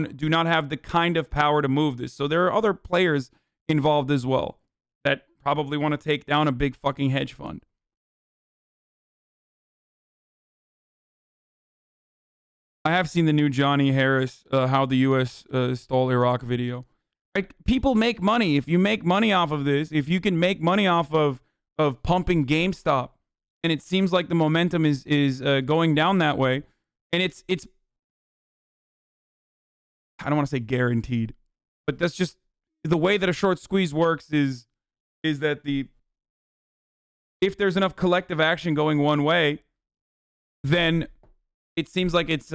do not have the kind of power to move this. So there are other players involved as well that probably want to take down a big fucking hedge fund. I have seen the new Johnny Harris, how the U.S. Stole Iraq video. Like, people make money. If you make money off of this, if you can make money off of pumping GameStop, and it seems like the momentum is going down that way, and it's I don't want to say guaranteed, but that's just the way that a short squeeze works is that if there's enough collective action going one way, then it seems like it's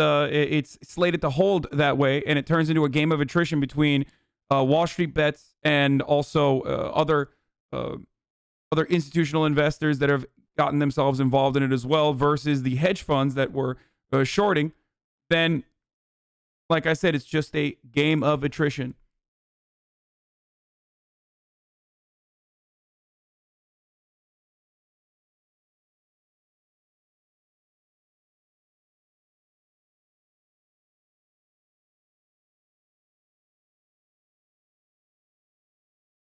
slated to hold that way, and it turns into a game of attrition between Wall Street bets and also other institutional investors that have gotten themselves involved in it as well, versus the hedge funds that were shorting. Then, like I said, it's just a game of attrition.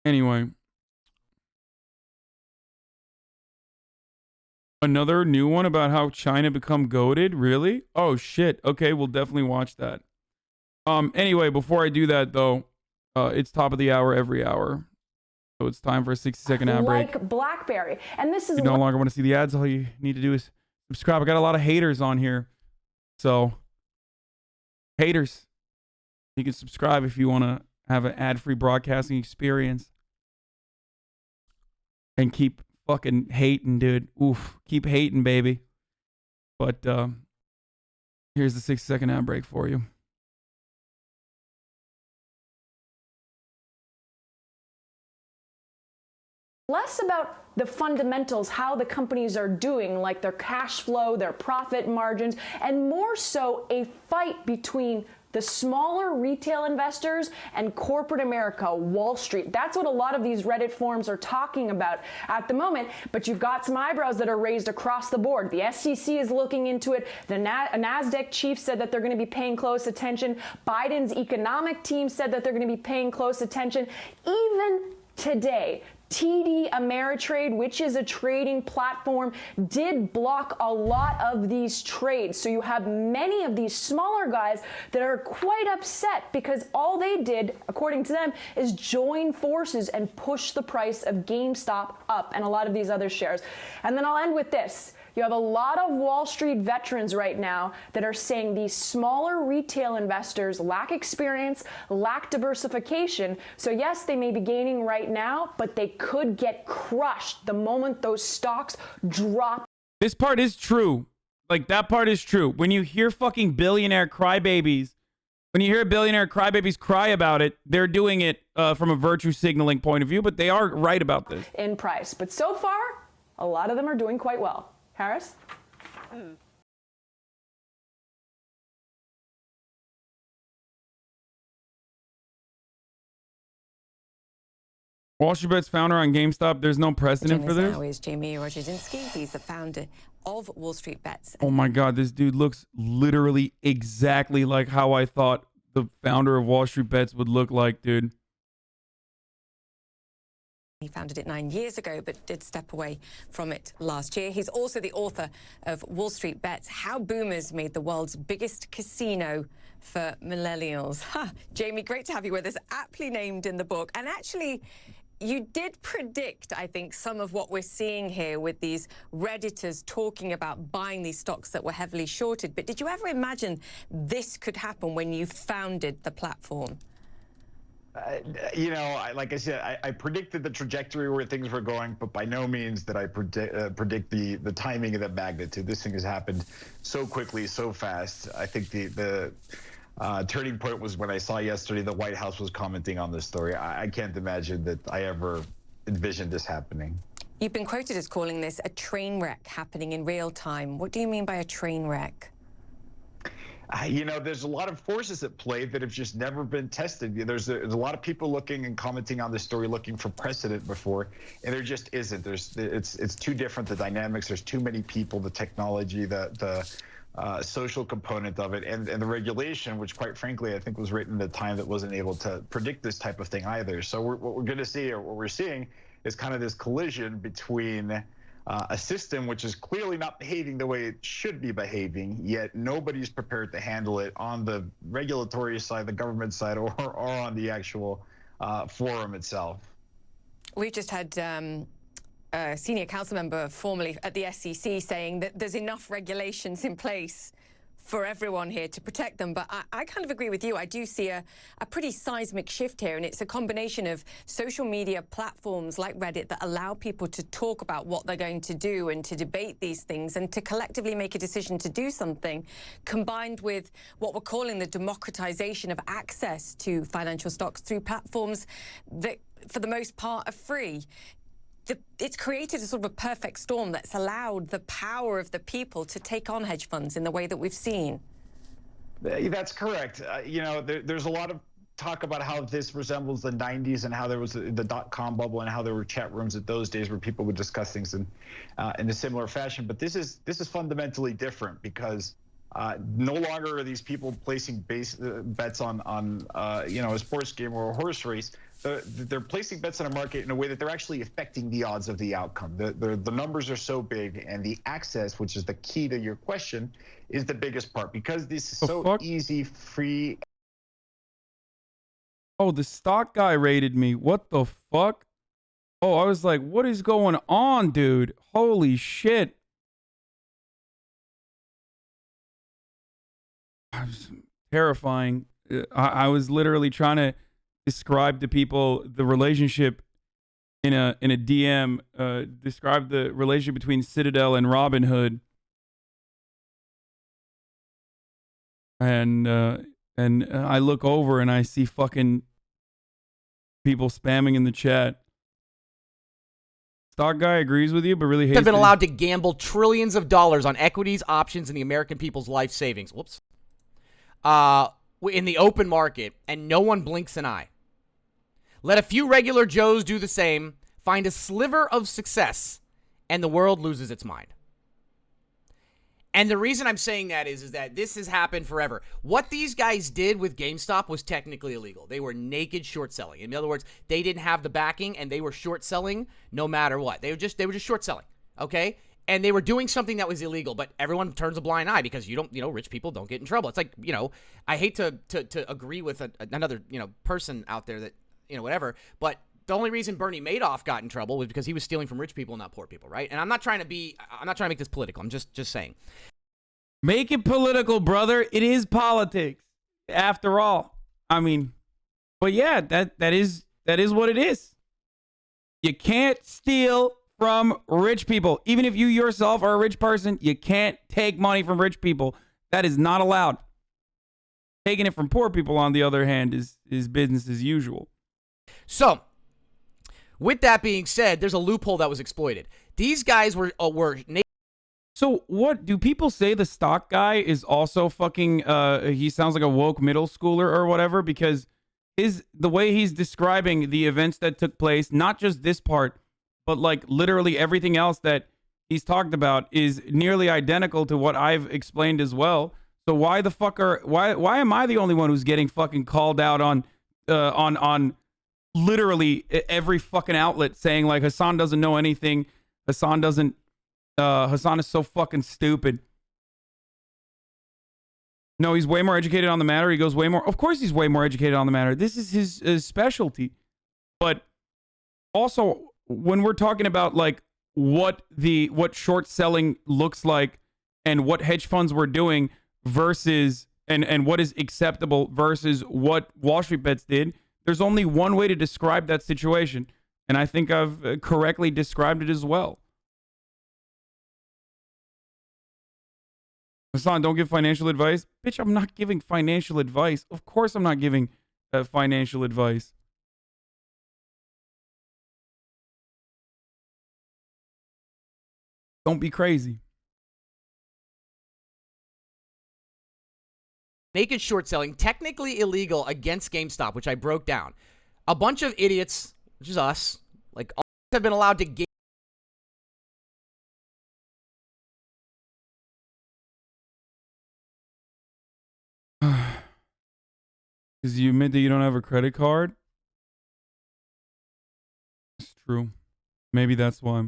Anyway, another new one about how China become goated? Really? Oh shit. Okay, we'll definitely watch that. Anyway, before I do that though, it's top of the hour every hour. So it's time for a 60-second ad break. Like BlackBerry. And this is If you no longer want to see the ads, all you need to do is subscribe. I got a lot of haters on here. So, haters, you can subscribe if you want to have an ad-free broadcasting experience. And keep fucking hating, dude. Oof. Keep hating, baby. But here's the 60-second ad break for you. less about the fundamentals, how the companies are doing, like their cash flow, their profit margins, and more so a fight between the smaller retail investors and corporate America, Wall Street. That's what a lot of these Reddit forums are talking about at the moment. But you've got some eyebrows that are raised across the board. The SEC is looking into it. The NASDAQ chief said that they're going to be paying close attention. Biden's economic team said that they're going to be paying close attention. Even today, TD Ameritrade, which is a trading platform, did block a lot of these trades. So you have many of these smaller guys that are quite upset because all they did, according to them, is join forces and push the price of GameStop up and a lot of these other shares. And then I'll end with this. You have a lot of Wall Street veterans right now that are saying these smaller retail investors lack experience, lack diversification. So yes, they may be gaining right now, but they could get crushed the moment those stocks drop. This part is true. Like, that part is true. When you hear fucking billionaire crybabies, when you hear billionaire crybabies cry about it, they're doing it from a virtue signaling point of view, but they are right about this. In price. But so far, a lot of them are doing quite well. Harris? Wall Street Bet's founder on GameStop, there's no precedent for this? Now is Jamie Rojazinski. He's the founder of Wall Street Bets. Oh my God, this dude looks literally exactly like how I thought the founder of Wall Street Bets would look like, dude. He founded it 9 years ago, but did step away from it last year. He's also the author of Wall Street Bets, How Boomers Made the World's Biggest Casino for Millennials. Jamie, great to have you with us, aptly named in the book. And actually, you did predict, I think, some of what we're seeing here with these Redditors talking about buying these stocks that were heavily shorted. But did you ever imagine this could happen when you founded the platform? You know, like I said, I predicted the trajectory where things were going, but by no means did I predict the timing of the magnitude. This thing has happened so quickly, so fast. I think the turning point was when I saw yesterday the White House was commenting on this story. I can't imagine that I ever envisioned this happening. You've been quoted as calling this a train wreck happening in real time. What do you mean by a train wreck? You know, there's a lot of forces at play that have just never been tested. There's a lot of people looking and commenting on this story, looking for precedent before, and there just isn't. It's too different, the dynamics. There's too many people, the technology, the social component of it, and the regulation, which quite frankly I think was written at a time that wasn't able to predict this type of thing either. So what we're going to see, or what we're seeing, is kind of this collision between a system which is clearly not behaving the way it should be behaving, yet nobody's prepared to handle it on the regulatory side, the government side, or on the actual forum itself. We've just had a senior council member formerly at the SEC saying that there's enough regulations in place for everyone here to protect them. But I kind of agree with you. I do see a pretty seismic shift here, and it's a combination of social media platforms like Reddit that allow people to talk about what they're going to do and to debate these things and to collectively make a decision to do something, combined with what we're calling the democratization of access to financial stocks through platforms that, for the most part, are free. It's created a sort of a perfect storm that's allowed the power of the people to take on hedge funds in the way that we've seen. That's correct. There's a lot of talk about how this resembles the 90s and how there was the dot-com bubble and how there were chat rooms at those days where people would discuss things in a similar fashion. But this is fundamentally different because no longer are these people placing bets on a sports game or a horse race. They're placing bets on a market in a way that they're actually affecting the odds of the outcome. The numbers are so big, and the access, which is the key to your question, is the biggest part because this is so easy, free. Oh, the stock guy rated me. What the fuck? Oh, I was like, what is going on, dude? Holy shit. Terrifying. I was literally trying to describe to people the relationship in a DM. Describe the relationship between Citadel and Robinhood, and I look over and I see fucking people spamming in the chat. Stock guy agrees with you, but really hates. Have been allowed to gamble trillions of dollars on equities, options, and the American people's life savings. Whoops. In the open market, and no one blinks an eye. Let a few regular Joes do the same, find a sliver of success, and the world loses its mind. And the reason I'm saying that is that this has happened forever. What these guys did with GameStop was technically illegal. They were naked short selling. In other words, they didn't have the backing, and they were short selling no matter what. They were just short selling, okay? And they were doing something that was illegal, but everyone turns a blind eye because rich people don't get in trouble. It's like, I hate to agree with another, person out there that, whatever, but the only reason Bernie Madoff got in trouble was because he was stealing from rich people, not poor people, right? And I'm not trying to make this political. I'm just saying. Make it political, brother. It is politics, after all. I mean, but yeah, that is what it is. You can't steal from rich people. Even if you yourself are a rich person, you can't take money from rich people. That is not allowed. Taking it from poor people, on the other hand, is business as usual. So, with that being said, there's a loophole that was exploited. These guys were So what do people say? The stock guy is also fucking he sounds like a woke middle schooler or whatever, because the way he's describing the events that took place, not just this part, but like literally everything else that he's talked about is nearly identical to what I've explained as well. So why the fuck why am I the only one who's getting fucking called out on literally every fucking outlet saying like Hassan doesn't know anything. Hassan is so fucking stupid. No, he's way more educated on the matter. He goes way more. Of course he's way more educated on the matter. This is his specialty. But also, when we're talking about like what short selling looks like and what hedge funds were doing versus and what is acceptable versus what Wall Street Bets did, there's only one way to describe that situation. And I think I've correctly described it as well. Hassan, don't give financial advice. Bitch, I'm not giving financial advice. Of course I'm not giving financial advice. Don't be crazy. Naked short selling, technically illegal against GameStop, which I broke down. A bunch of idiots, which is us, like, have been allowed to Because you admit that you don't have a credit card? It's true. Maybe that's why.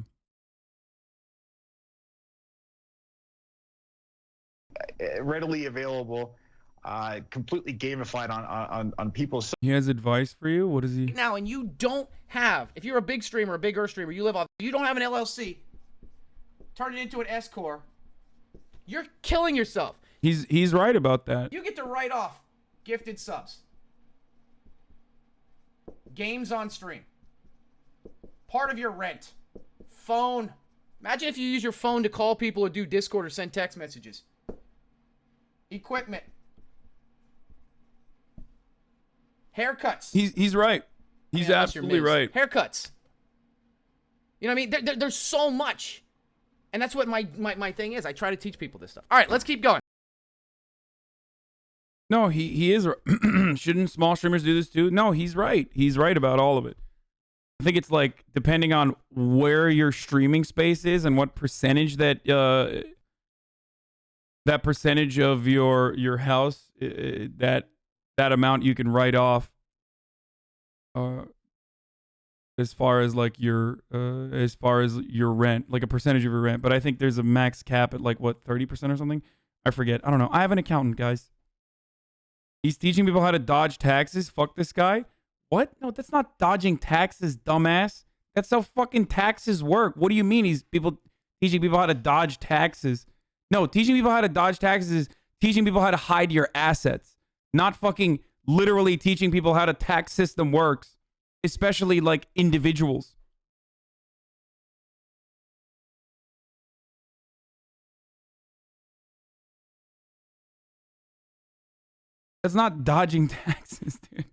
Readily available, completely gamified on people's. He has advice for you? What is he? Now, and you don't have, if you're a big streamer, a bigger streamer, you live off, you don't have an LLC, turn it into an S corp, you're killing yourself. He's right about that. You get to write off gifted subs, games on stream, part of your rent, phone. Imagine if you use your phone to call people or do Discord or send text messages. Equipment. Haircuts. He's right. He's absolutely right. Haircuts. You know what I mean? There's so much. And that's what my thing is. I try to teach people this stuff. All right, let's keep going. No, he is. Shouldn't small streamers do this too? No, he's right. He's right about all of it. I think it's like depending on where your streaming space is and what percentage that that percentage of your house that amount you can write off as far as like your rent, like a percentage of your rent. But I think there's a max cap at like what 30% or something. I forget. I don't know. I have an accountant, guys. He's teaching people how to dodge taxes. Fuck this guy. What? No, that's not dodging taxes, dumbass. That's how fucking taxes work. What do you mean he's teaching people how to dodge taxes? No, teaching people how to dodge taxes is teaching people how to hide your assets. Not fucking literally teaching people how the tax system works. Especially like individuals. That's not dodging taxes, dude.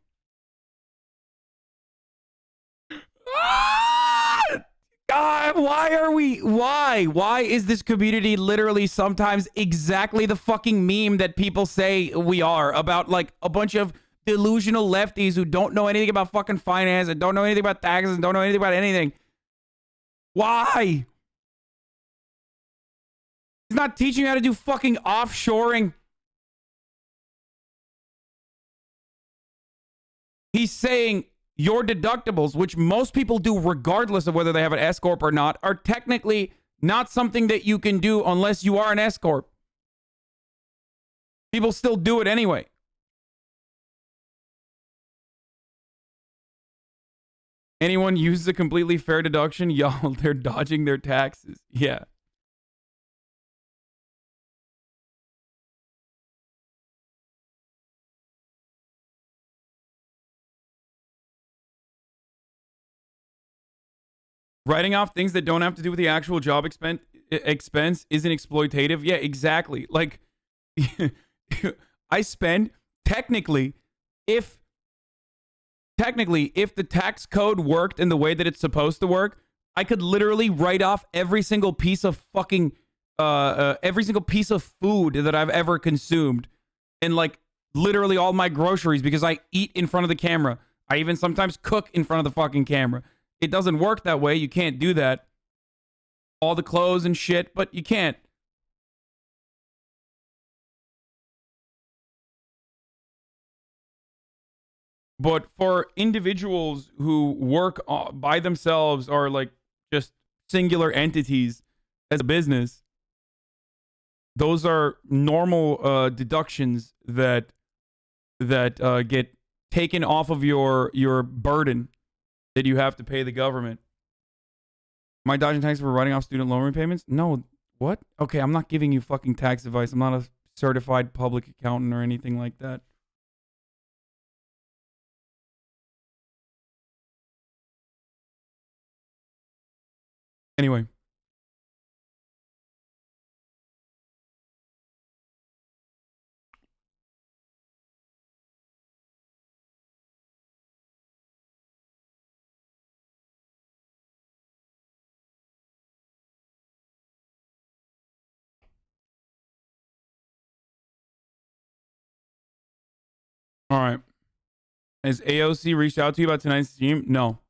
God, why is this community literally sometimes exactly the fucking meme that people say we are about, like a bunch of delusional lefties who don't know anything about fucking finance and don't know anything about taxes and don't know anything about anything? Why? He's not teaching you how to do fucking offshoring. He's saying your deductibles, which most people do regardless of whether they have an S corp or not, are technically not something that you can do unless you are an S corp. People still do it anyway. Anyone uses a completely fair deduction? Y'all, they're dodging their taxes. Yeah. Writing off things that don't have to do with the actual job expense isn't exploitative. Yeah, exactly. Like, I spend technically, if the tax code worked in the way that it's supposed to work, I could literally write off every single piece of fucking every single piece of food that I've ever consumed, and like literally all my groceries, because I eat in front of the camera. I even sometimes cook in front of the fucking camera. It doesn't work that way. You can't do that. All the clothes and shit, but you can't. But for individuals who work by themselves or like just singular entities as a business, those are normal deductions that get taken off of your burden that you have to pay the government. Am I dodging taxes for writing off student loan repayments? No. What? Okay, I'm not giving you fucking tax advice. I'm not a certified public accountant or anything like that. Anyway. All right. Has AOC reached out to you about tonight's stream? No.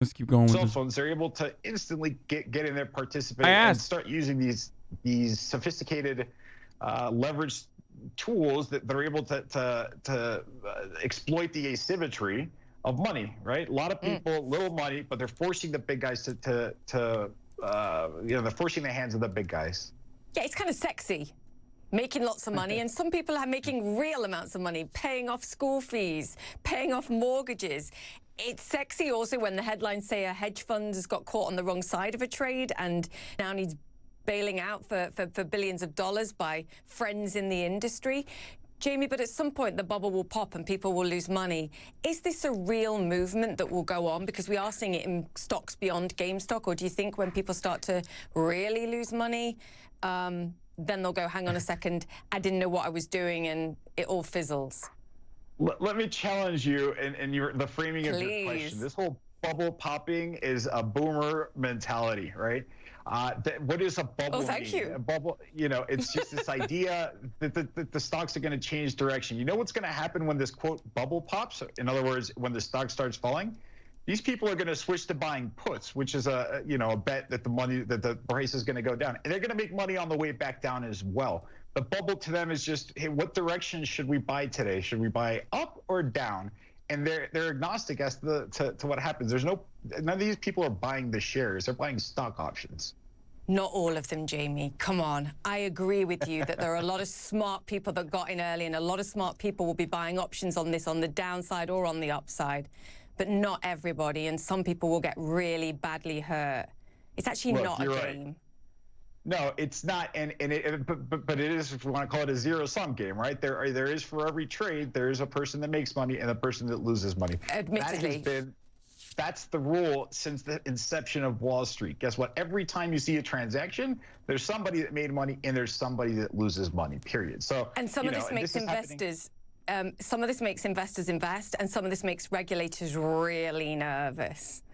Let's keep going with cell this. phones, they're able to instantly get in there, participate, I and asked. start using these sophisticated leverage tools that are able to exploit the asymmetry of money, right? A lot of people, little money, but they're forcing the big guys to they're forcing the hands of the big guys. Yeah, it's kind of sexy, making lots of money. And some people are making real amounts of money, paying off school fees, paying off mortgages. It's sexy also when the headlines say a hedge fund has got caught on the wrong side of a trade and now needs bailing out for billions of dollars by friends in the industry. Jamie, but at some point the bubble will pop and people will lose money. Is this a real movement that will go on? Because we are seeing it in stocks beyond GameStop. Or do you think when people start to really lose money, then they'll go, hang on a second, I didn't know what I was doing, and it all fizzles? Let me challenge you in the framing of your question. This whole bubble popping is a boomer mentality, right? What is a bubble mean? Thank you. A bubble, it's just this idea that the stocks are going to change direction. You know what's going to happen when this, quote, bubble pops? In other words, when the stock starts falling? These people are going to switch to buying puts, which is a bet that the price is going to go down. And they're going to make money on the way back down as well. The bubble to them is just, hey, what direction should we buy today? Should we buy up or down? And they're agnostic as to what happens. None of these people are buying the shares. They're buying stock options. Not all of them, Jamie. Come on. I agree with you that there are a lot of smart people that got in early, and a lot of smart people will be buying options on this on the downside or on the upside. But not everybody, and some people will get really badly hurt. It's actually not a game. Right. No, it's not, but it is, if you want to call it, a zero-sum game, right? There is, for every trade, there is a person that makes money and a person that loses money. Admittedly. That's the rule since the inception of Wall Street. Guess what? Every time you see a transaction, there's somebody that made money and there's somebody that loses money, period. So, and some of this makes investors, some of this makes investors invest, and some of this makes regulators really nervous.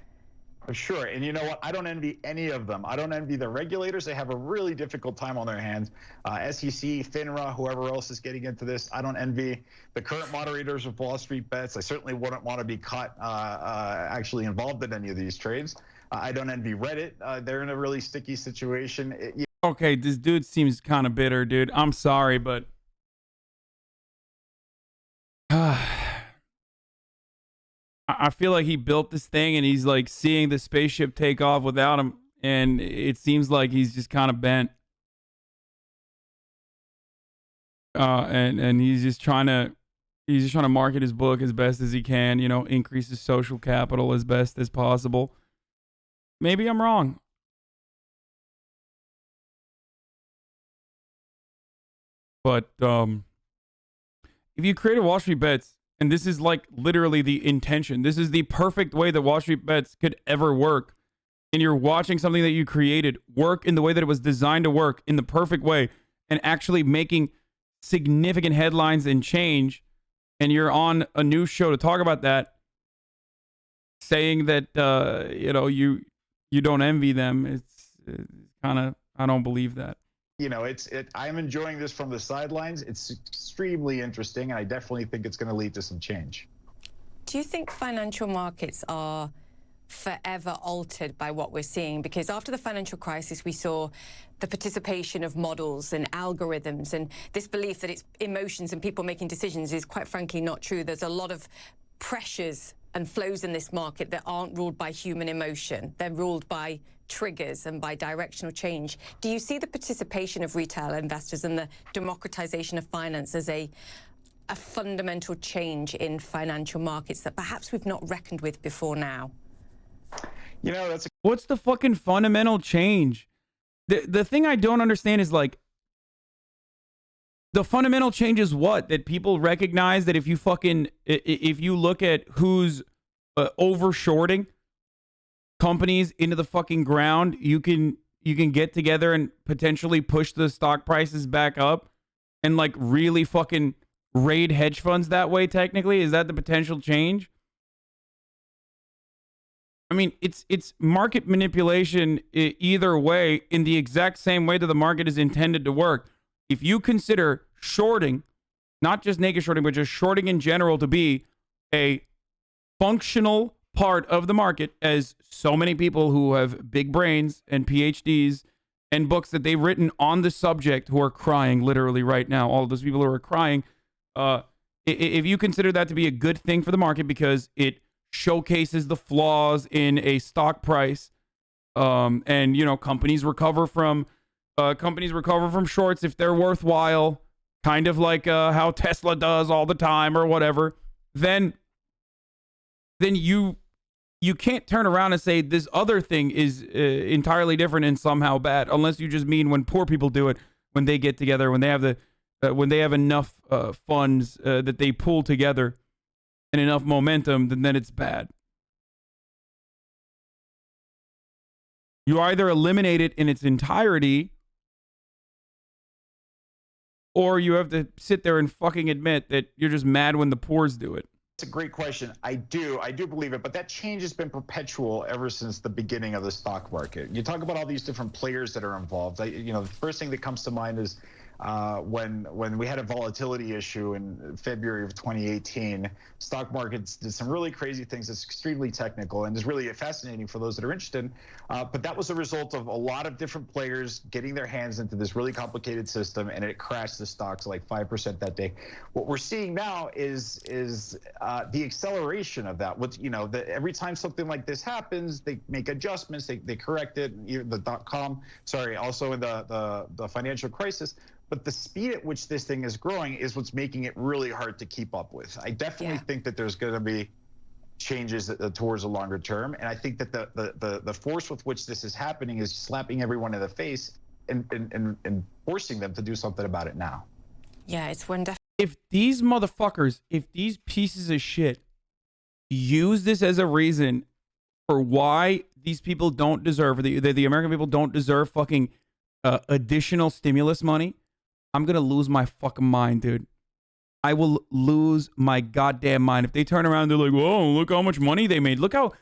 Sure, and you know what? I don't envy any of them. I don't envy the regulators. They have a really difficult time on their hands. SEC, FINRA, whoever else is getting into this. I don't envy the current moderators of Wall Street Bets. I certainly wouldn't want to be caught actually involved in any of these trades. I don't envy Reddit. They're in a really sticky situation. Okay, this dude seems kind of bitter, dude. I'm sorry, but I feel like he built this thing and he's like seeing the spaceship take off without him, and it seems like he's just kind of bent. And he's just trying to market his book as best as he can, increase his social capital as best as possible. Maybe I'm wrong. But if you created Wall Street Bets, and this is like literally the intention, this is the perfect way that Wall Street Bets could ever work, and you're watching something that you created work in the way that it was designed to work, in the perfect way, and actually making significant headlines and change, and you're on a news show to talk about that, saying that you don't envy them, it's kind of, I don't believe that. I'm enjoying this from the sidelines. It's extremely interesting, and I definitely think it's going to lead to some change. Do you think financial markets are forever altered by what we're seeing? Because after the financial crisis, we saw the participation of models and algorithms, and this belief that it's emotions and people making decisions is quite frankly not true. There's a lot of pressures and flows in this market that aren't ruled by human emotion. They're ruled by triggers and by directional change. Do you see the participation of retail investors and the democratization of finance as a fundamental change in financial markets that perhaps we've not reckoned with before now? What's the fucking fundamental change? The thing I don't understand is, like, the fundamental change is what? That people recognize that if you look at who's over shorting companies into the fucking ground, you can get together and potentially push the stock prices back up and like really fucking raid hedge funds that way. Technically, is that the potential change? I mean, it's market manipulation either way, in the exact same way that the market is intended to work. If you consider shorting, not just naked shorting, but just shorting in general, to be a functional part of the market, as so many people who have big brains and PhDs and books that they've written on the subject who are crying literally right now. All of those people who are crying. If you consider that to be a good thing for the market because it showcases the flaws in a stock price, and you know, companies recover from shorts if they're worthwhile, kind of like how Tesla does all the time or whatever, then you can't turn around and say this other thing is entirely different and somehow bad, unless you just mean when poor people do it, when they get together, when they have enough funds that they pull together and enough momentum, then it's bad. You either eliminate it in its entirety, or you have to sit there and fucking admit that you're just mad when the poors do it. It's a great question. I do believe it, but that change has been perpetual ever since the beginning of the stock market. You talk about all these different players that are involved. The first thing that comes to mind is when we had a volatility issue in February of 2018, stock markets did some really crazy things. It's extremely technical and is really fascinating for those that are interested. But that was a result of a lot of different players getting their hands into this really complicated system, and it crashed the stocks like 5% that day. What we're seeing now is the acceleration of that. Every time something like this happens, they make adjustments, they correct it. The .com, also in the financial crisis. But the speed at which this thing is growing is what's making it really hard to keep up with. I definitely think that there's going to be changes towards a longer term. And I think that the force with which this is happening is slapping everyone in the face and forcing them to do something about it now. Yeah, it's one if these motherfuckers, if these pieces of shit use this as a reason for why these people don't deserve, the American people don't deserve fucking additional stimulus money, I'm going to lose my fucking mind, dude. I will lose my goddamn mind. If they turn around and they're like, whoa, look how much money they made. Look how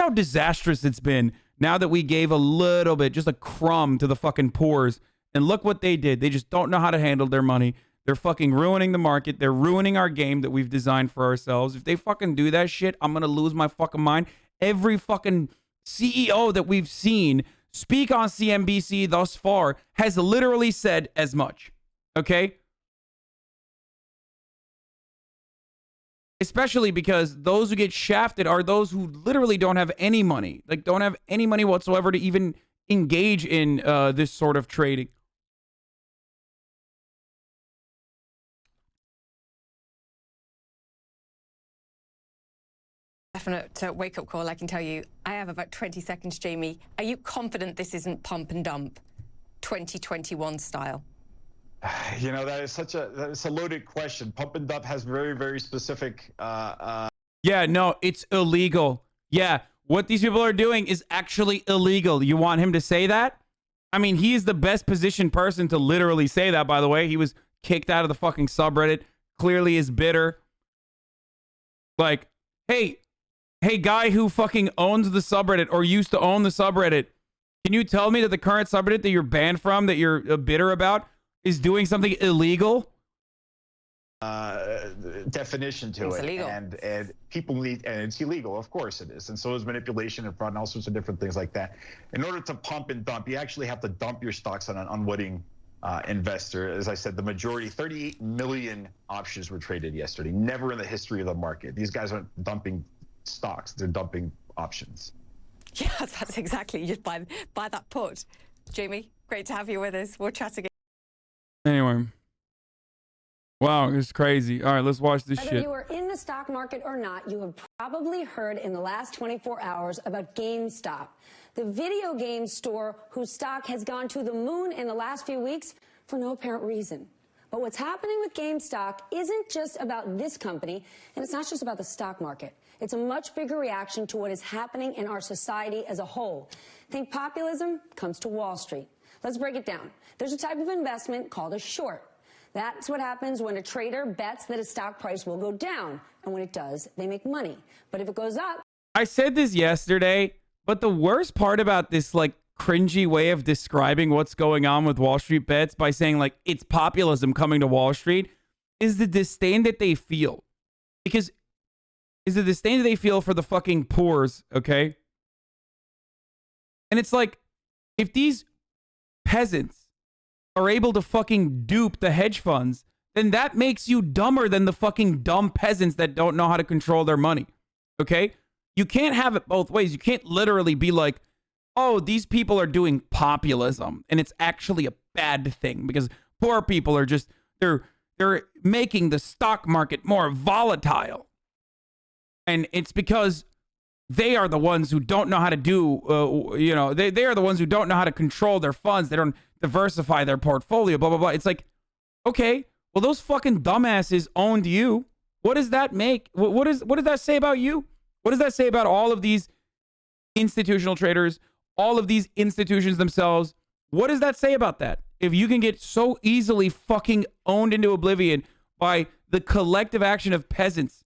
disastrous it's been now that we gave a little bit, just a crumb to the fucking poors. And look what they did. They just don't know how to handle their money. They're fucking ruining the market. They're ruining our game that we've designed for ourselves. If they fucking do that shit, I'm going to lose my fucking mind. Every fucking CEO that we've seen speak on CNBC thus far has literally said as much. Okay? Especially because those who get shafted are those who literally don't have any money. Like, don't have any money whatsoever to even engage in this sort of trading. Definite wake-up call, I can tell you. I have about 20 seconds, Jamie. Are you confident this isn't pump and dump 2021 style? That's a loaded question. Pump and dump has very, very specific. Yeah, no, it's illegal. Yeah, what these people are doing is actually illegal. You want him to say that? I mean, he's the best positioned person to literally say that, by the way. He was kicked out of the fucking subreddit. Clearly is bitter. Like, hey, guy who fucking owns the subreddit or used to own the subreddit, can you tell me that the current subreddit that you're banned from, that you're bitter about, is doing something illegal? Definition to it's it. Illegal. And people need, and it's illegal, of course it is. And so is manipulation and fraud and all sorts of different things like that. In order to pump and dump, you actually have to dump your stocks on an unwitting investor. As I said, the majority, 38 million options were traded yesterday. Never in the history of the market. These guys aren't dumping stocks, they're dumping options. Yeah, that's exactly. You just buy that put. Jamie, great to have you with us. We'll chat again. Anyway. Wow, it's crazy. All right, let's watch this Whether shit. you are in the stock market or not, you have probably heard in the last 24 hours about GameStop, the video game store whose stock has gone to the moon in the last few weeks for no apparent reason. But what's happening with GameStop isn't just about this company, and it's not just about the stock market. It's a much bigger reaction to what is happening in our society as a whole. Think populism comes to Wall Street. Let's break it down. There's a type of investment called a short. That's what happens when a trader bets that a stock price will go down. And when it does, they make money. But if it goes up... I said this yesterday, but the worst part about this, like, cringy way of describing what's going on with Wall Street bets by saying, like, it's populism coming to Wall Street is the disdain that they feel. Because is the disdain that they feel for the fucking poors, okay? And it's like, if these peasants are able to fucking dupe the hedge funds, then that makes you dumber than the fucking dumb peasants that don't know how to control their money, okay? You can't have it both ways. You can't literally be like, oh, these people are doing populism, and it's actually a bad thing because poor people are just, they're making the stock market more volatile. And it's because they are the ones who don't know how to do, they are the ones who don't know how to control their funds. They don't diversify their portfolio, blah, blah, blah. It's like, okay, well, those fucking dumbasses owned you. What does that make? What does that say about you? What does that say about all of these institutional traders, all of these institutions themselves? What does that say about that? If you can get so easily fucking owned into oblivion by the collective action of peasants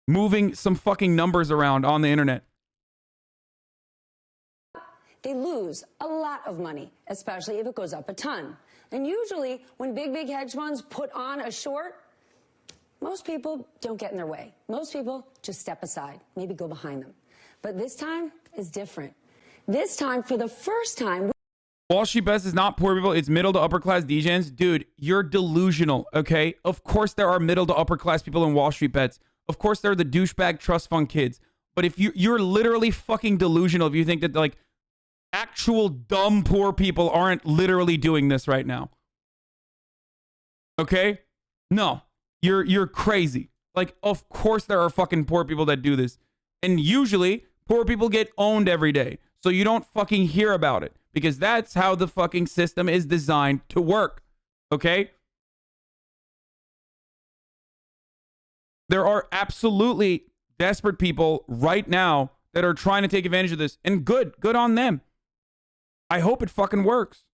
moving some fucking numbers around on the internet. They lose a lot of money, especially if it goes up a ton. And usually when big hedge funds put on a short, most people don't get in their way. Most people just step aside, maybe go behind them. But this time is different. This time, for the first time... Wall Street Bets is not poor people. It's middle to upper class degens. Dude, you're delusional, okay? Of course there are middle to upper class people in Wall Street Bets. Of course there are the douchebag trust fund kids. But if you're literally fucking delusional if you think that, like, actual dumb poor people aren't literally doing this right now. Okay? No. You're crazy. Like, of course there are fucking poor people that do this. And usually, poor people get owned every day. So you don't fucking hear about it. Because that's how the fucking system is designed to work. Okay? There are absolutely desperate people right now that are trying to take advantage of this. And good on them. I hope it fucking works.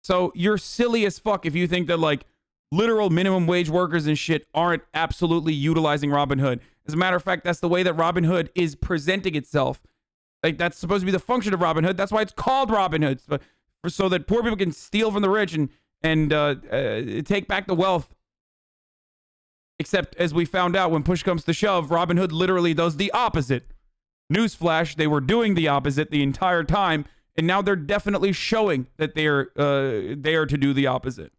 So you're silly as fuck if you think that, like, literal minimum wage workers and shit aren't absolutely utilizing Robinhood. As a matter of fact, that's the way that Robinhood is presenting itself. Like, that's supposed to be the function of Robinhood. That's why it's called Robinhood, so that poor people can steal from the rich and take back the wealth. Except, as we found out, when push comes to shove, Robinhood literally does the opposite. Newsflash, they were doing the opposite the entire time, and now they're definitely showing that they are to do the opposite.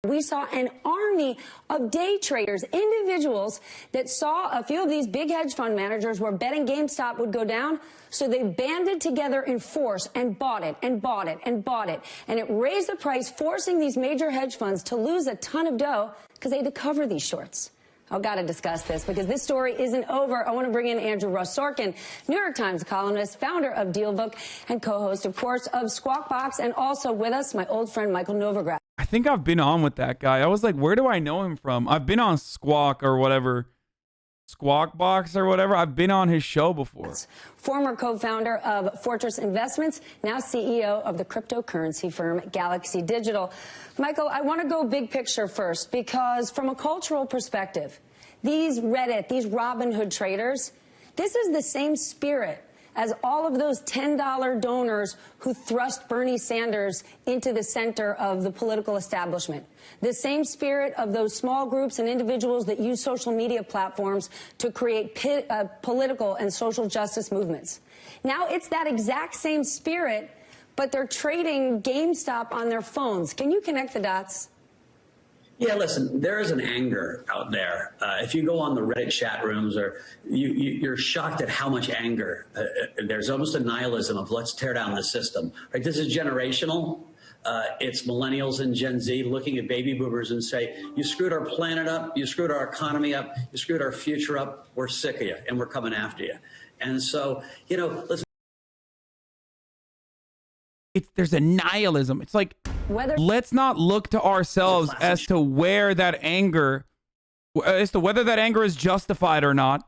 We saw an army of day traders, individuals that saw a few of these big hedge fund managers were betting GameStop would go down. So they banded together in force and bought it and bought it and bought it. And it raised the price, forcing these major hedge funds to lose a ton of dough because they had to cover these shorts. I've got to discuss this because this story isn't over. I want to bring in Andrew Ross Sorkin, New York Times columnist, founder of DealBook, and co-host, of course, of Squawk Box, and also with us, my old friend Michael Novogratz. I think I've been on with that guy. I was like, where do I know him from? I've been on Squawk or whatever. Squawk Box or whatever. I've been on his show before. Former co-founder of Fortress Investments, now CEO of the cryptocurrency firm Galaxy Digital. Michael, I want to go big picture first because from a cultural perspective, these Reddit, these Robinhood traders, this is the same spirit as all of those $10 donors who thrust Bernie Sanders into the center of the political establishment. The same spirit of those small groups and individuals that use social media platforms to create political and social justice movements. Now it's that exact same spirit, but they're trading GameStop on their phones. Can you connect the dots? Yeah, listen, there is an anger out there. If you go on the Reddit chat rooms, or you're shocked at how much anger. There's almost a nihilism of let's tear down the system. Right? This is generational. It's millennials and Gen Z looking at baby boomers and say, you screwed our planet up, you screwed our economy up, you screwed our future up. We're sick of you, and we're coming after you. And so, listen. There's a nihilism. It's like, let's not look to ourselves as to where that anger, as to whether that anger is justified or not.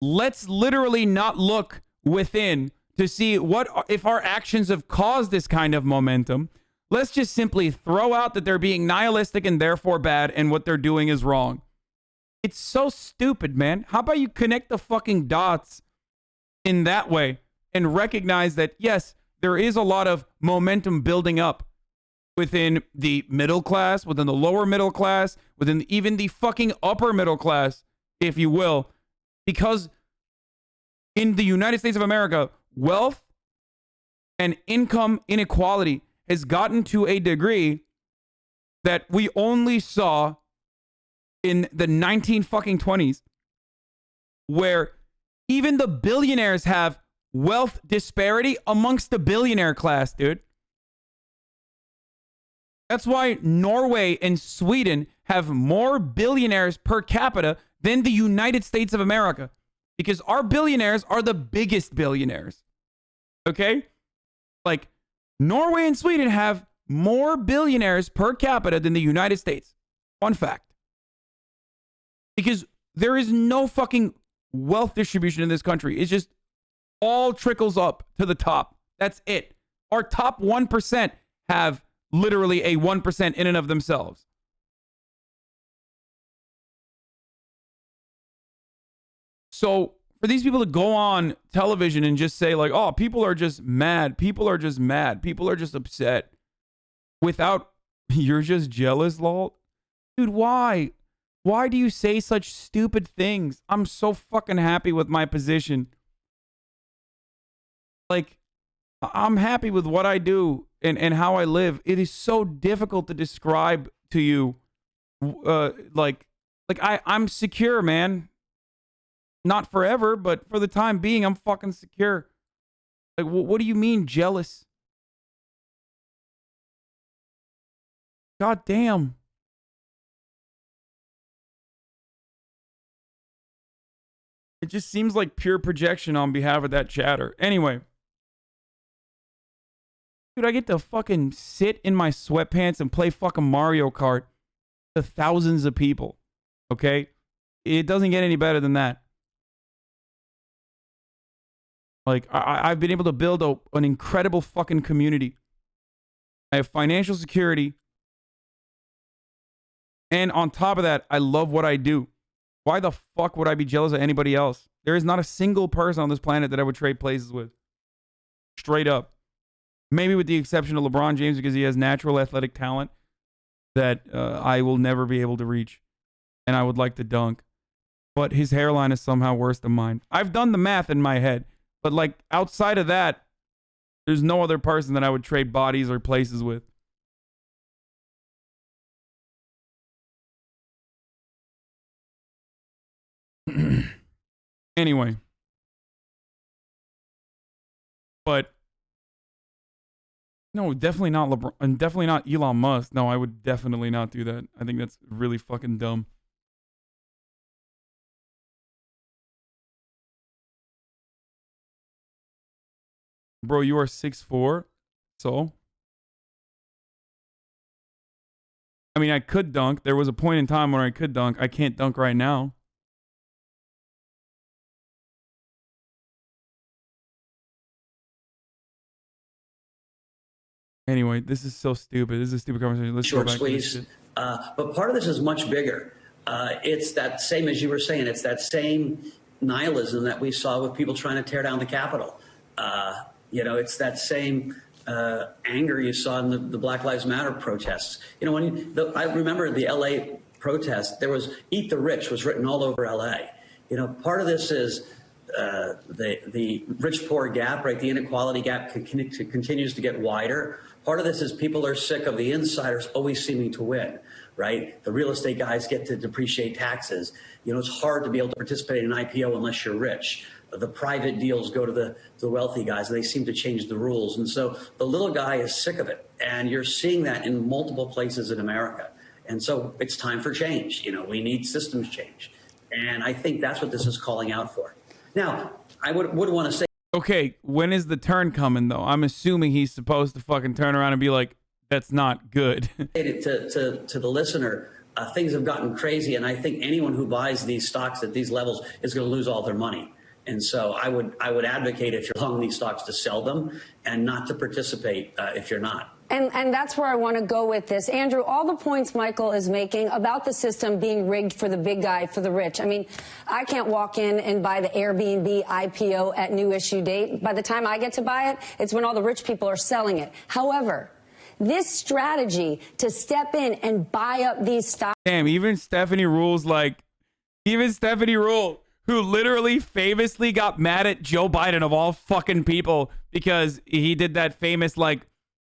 Let's literally not look within to see what if our actions have caused this kind of momentum. Let's just simply throw out that they're being nihilistic and therefore bad and what they're doing is wrong. It's so stupid, man. How about you connect the fucking dots in that way and recognize that, yes, there is a lot of momentum building up. within the middle class, within the lower middle class, within even the fucking upper middle class, if you will, because in the United States of America, wealth and income inequality has gotten to a degree that we only saw in the 1920s, where even the billionaires have wealth disparity amongst the billionaire class, dude. That's why Norway and Sweden have more billionaires per capita than the United States of America, because our billionaires are the biggest billionaires. Okay? Like, Norway and Sweden have more billionaires per capita than the United States. Fun fact. Because there is no fucking wealth distribution in this country. It's just all trickles up to the top. That's it. Our top 1% have literally a 1% in and of themselves. So for these people to go on television and just say like, oh, people are just mad. People are just mad. People are just upset. Without, you're just jealous, lol. Dude, why? Why do you say such stupid things? I'm so fucking happy with my position. Like, I'm happy with what I do and how I live. It is so difficult to describe to you. I'm secure, man. Not forever, but for the time being, I'm fucking secure. Like, what do you mean jealous? God damn. It just seems like pure projection on behalf of that chatter. Anyway. Dude, I get to fucking sit in my sweatpants and play fucking Mario Kart to thousands of people. Okay? It doesn't get any better than that. Like, I've been able to build an incredible fucking community. I have financial security. And on top of that, I love what I do. Why the fuck would I be jealous of anybody else? There is not a single person on this planet that I would trade places with. Straight up. Maybe with the exception of LeBron James, because he has natural athletic talent that I will never be able to reach. And I would like to dunk. But his hairline is somehow worse than mine. I've done the math in my head. But like outside of that, there's no other person that I would trade bodies or places with. Anyway. But no, definitely not LeBron, and definitely not Elon Musk. No, I would definitely not do that. I think that's really fucking dumb. Bro, you are 6'4", so? I mean, I could dunk. There was a point in time where I could dunk. I can't dunk right now. Anyway, this is so stupid. This is a stupid conversation. Let's go back squeeze. To this shit. But part of this is much bigger. It's that same, as you were saying, it's that same nihilism that we saw with people trying to tear down the Capitol. It's that same anger you saw in the Black Lives Matter protests. I remember the LA protest, there was "Eat the Rich" was written all over LA. Part of this is the rich-poor gap, right? The inequality gap continues to get wider. Part of this is people are sick of the insiders always seeming to win, right? The real estate guys get to depreciate taxes. It's hard to be able to participate in an IPO unless you're rich. The private deals go to the wealthy guys, and they seem to change the rules. And so the little guy is sick of it. And you're seeing that in multiple places in America. And so it's time for change. We need systems change. And I think that's what this is calling out for. Now, I would want to say. Okay, when is the turn coming, though? I'm assuming he's supposed to fucking turn around and be like, that's not good. to the listener, things have gotten crazy. And I think anyone who buys these stocks at these levels is going to lose all their money. And so I would advocate, if you're long these stocks, to sell them and not to participate if you're not. And that's where I want to go with this. Andrew, all the points Michael is making about the system being rigged for the big guy, for the rich. I mean, I can't walk in and buy the Airbnb IPO at new issue date. By the time I get to buy it, it's when all the rich people are selling it. However, this strategy to step in and buy up these stocks. Damn, even Stephanie Rule's like, even Stephanie Rule, who literally famously got mad at Joe Biden of all fucking people because he did that famous, like,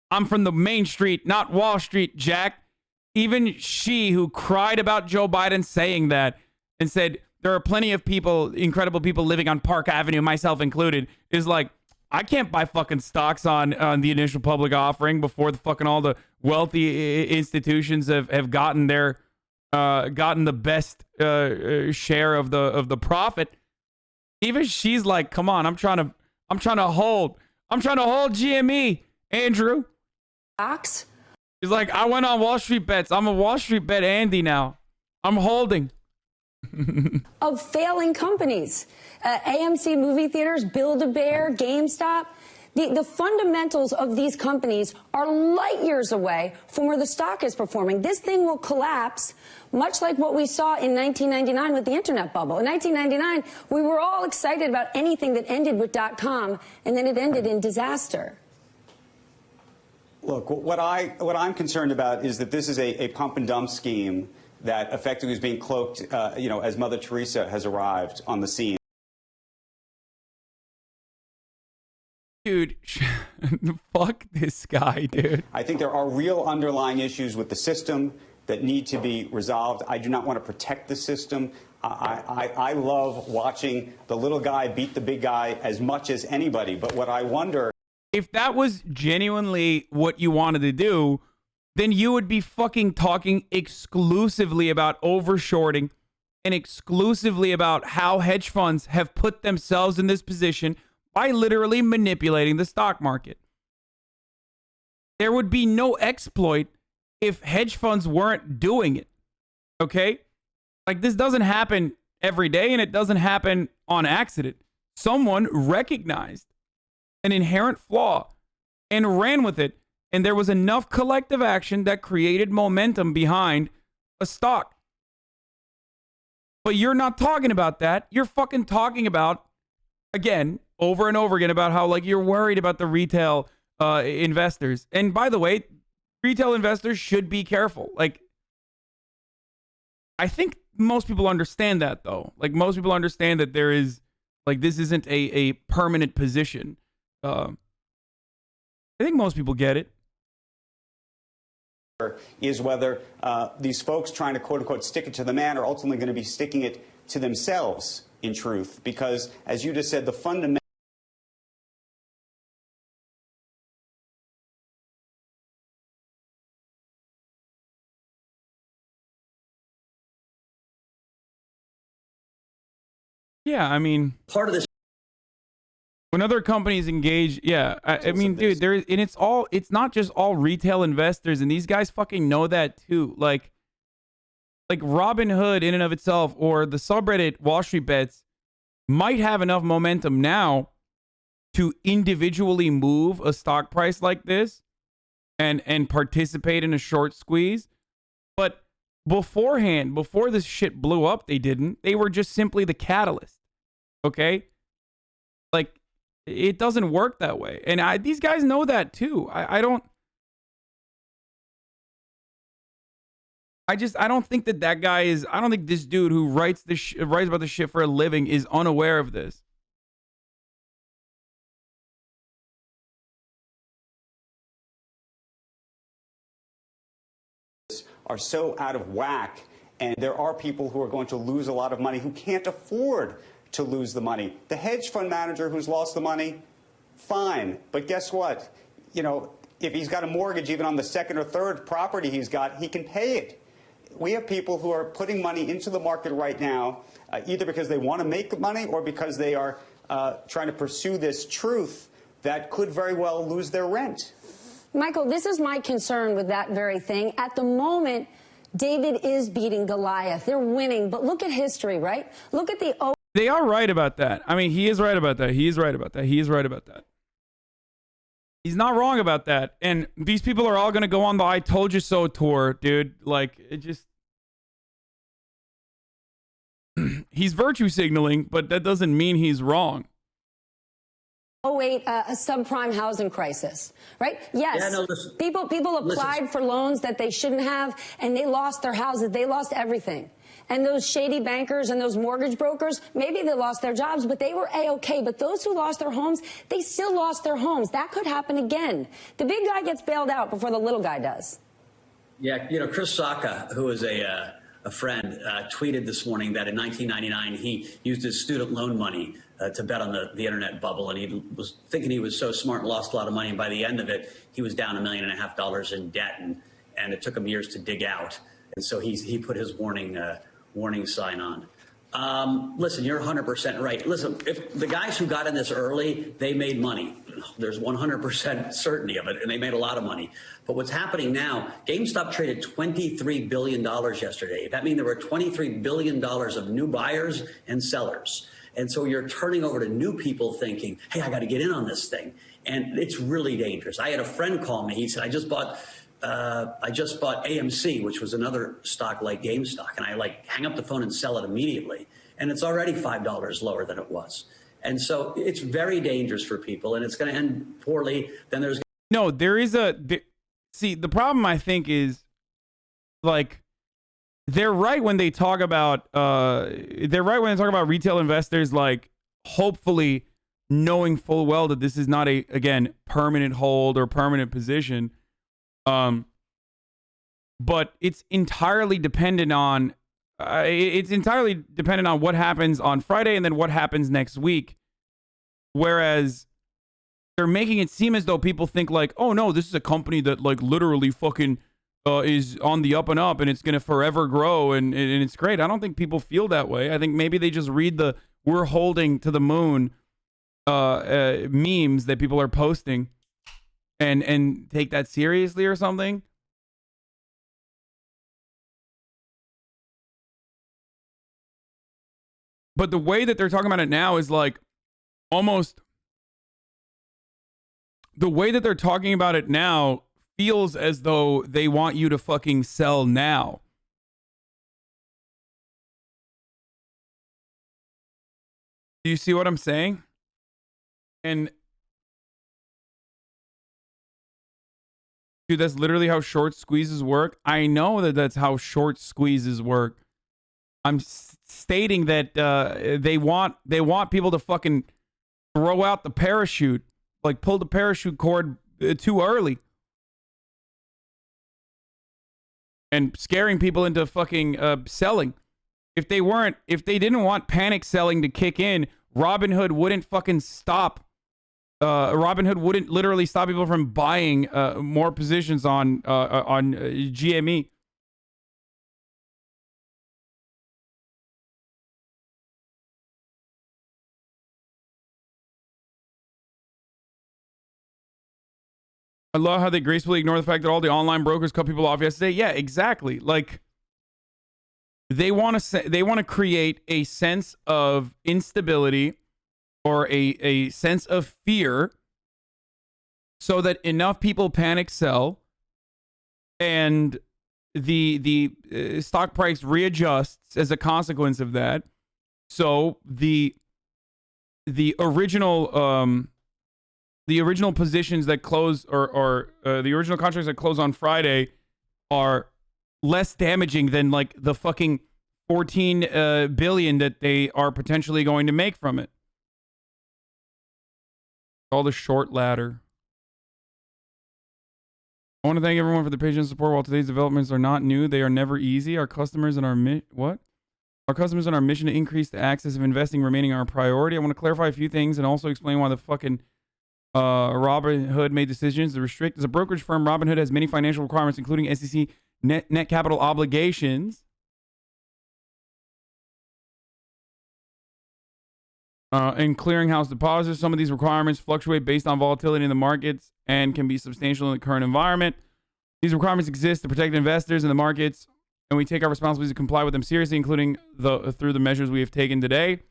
I'm from the main street, not Wall Street, Jack. Even she, who cried about Joe Biden saying that and said, there are plenty of people, incredible people living on Park Avenue, myself included, is like, I can't buy fucking stocks on the initial public offering before the fucking all the wealthy institutions have gotten their gotten the best share of the profit. Even she's like, come on, I'm trying to hold GME, Andrew. Stocks? He's like, I went on Wall Street Bets. I'm a Wall Street Bet Andy now. I'm holding. Of failing companies. AMC movie theaters, Build-A-Bear, GameStop. The fundamentals of these companies are light years away from where the stock is performing. This thing will collapse, much like what we saw in 1999 with the internet bubble. In 1999, we were all excited about anything that ended with .com, and then it ended in disaster. Look, what I'm concerned about is that this is a pump and dump scheme that effectively is being cloaked, as Mother Teresa has arrived on the scene. Dude, fuck this guy, dude. I think there are real underlying issues with the system that need to be resolved. I do not want to protect the system. I love watching the little guy beat the big guy as much as anybody. But what I wonder... If that was genuinely what you wanted to do, then you would be fucking talking exclusively about overshorting and exclusively about how hedge funds have put themselves in this position by literally manipulating the stock market. There would be no exploit if hedge funds weren't doing it. Okay? Like, this doesn't happen every day, and it doesn't happen on accident. Someone recognized an inherent flaw and ran with it, and there was enough collective action that created momentum behind a stock. But you're not talking about that. You're fucking talking about, again, over and over again, about how, like, you're worried about the retail investors. And by the way, retail investors should be careful. Like, I think most people understand that, though. Like, most people understand that there is, like, this isn't a permanent position. I think most people get it. Is whether these folks trying to, quote unquote, stick it to the man are ultimately going to be sticking it to themselves, in truth. Because, as you just said, the fundamental... Yeah, I mean, Part of this. when other companies engage, yeah, I mean, dude, there, and it's not just all retail investors, and these guys fucking know that too. Like Robinhood in and of itself, or the subreddit Wall Street Bets, might have enough momentum now to individually move a stock price like this and participate in a short squeeze. But beforehand, before this shit blew up, they didn't. They were just simply the catalyst. Okay? Like, it doesn't work that way. And these guys know that too. I don't think that guy is, I don't think this dude who writes about this shit for a living is unaware of this. are so out of whack, and there are people who are going to lose a lot of money who can't afford to lose the money. The hedge fund manager who's lost the money, fine. But guess what? You know, if he's got a mortgage even on the second or third property he's got, he can pay it. We have people who are putting money into the market right now, either because they want to make money or because they are trying to pursue this truth that could very well lose their rent. Michael, this is my concern with that very thing. At the moment, David is beating Goliath. They're winning. But look at history, right? Look at the... They are right about that. I mean, he is right about that. He is right about that. He is right about that. He's not wrong about that. And these people are all going to go on the I told you so tour, dude. Like, it just... He's virtue signaling, but that doesn't mean he's wrong. 08 a subprime housing crisis, right? Yes. Yeah, no, listen. People applied for loans that they shouldn't have, and they lost their houses. They lost everything. And those shady bankers and those mortgage brokers, maybe they lost their jobs, but they were A-OK. But those who lost their homes, they still lost their homes. That could happen again. The big guy gets bailed out before the little guy does. Yeah, you know, Chris Sacca, who is a friend, tweeted this morning that in 1999 he used his student loan money to bet on the internet bubble, and he was thinking he was so smart and lost a lot of money. And by the end of it, he was down $1.5 million in debt, and it took him years to dig out. And so he put his warning sign on. Listen, you're 100% right. Listen, if the guys who got in this early, they made money. There's 100% certainty of it, and they made a lot of money. But what's happening now, GameStop traded $23 billion yesterday. That means there were $23 billion of new buyers and sellers. And so you're turning over to new people thinking, hey, I got to get in on this thing. And it's really dangerous. I had a friend call me. He said, I just bought AMC, which was another stock like GameStop, and I hang up the phone and sell it immediately. And it's already $5 lower than it was. And so it's very dangerous for people, and it's going to end poorly. Then there's no, there is see, the problem I think is they're right when they talk about retail investors hopefully knowing full well that this is not a, again, permanent hold or permanent position. But it's entirely dependent on what happens on Friday and then what happens next week. Whereas they're making it seem as though people think oh no, this is a company that literally fucking is on the up and up and it's gonna forever grow and it's great. I don't think people feel that way. I think maybe they just read the "we're holding to the moon" memes that people are posting and take that seriously or something. But the way that they're talking about it now is almost the way that they're talking about it now feels as though they want you to fucking sell now. Do you see what I'm saying? And dude, that's literally how short squeezes work. I know that that's how short squeezes work. I'm stating that they want people to fucking throw out the parachute, pull the parachute cord too early, and scaring people into fucking selling. If they didn't want panic selling to kick in, Robinhood wouldn't fucking stop. Robinhood wouldn't literally stop people from buying more positions on GME. I love how they gracefully ignore the fact that all the online brokers cut people off yesterday. Yeah, exactly. They want to create a sense of instability or a sense of fear so that enough people panic sell and the stock price readjusts as a consequence of that. So the original positions that close or the original contracts that close on Friday are less damaging than the fucking 14 billion that they are potentially going to make from it. All the short ladder. I want to thank everyone for the patience and support. While today's developments are not new, they are never easy. Our customers and our mission to increase the access of investing remaining our priority. I want to clarify a few things and also explain why the fucking Robinhood made decisions to restrict. As a brokerage firm, Robinhood has many financial requirements, including SEC net capital obligations. And clearinghouse deposits. Some of these requirements fluctuate based on volatility in the markets and can be substantial in the current environment. These requirements exist to protect investors in the markets, and we take our responsibility to comply with them seriously, including through the measures we have taken today. To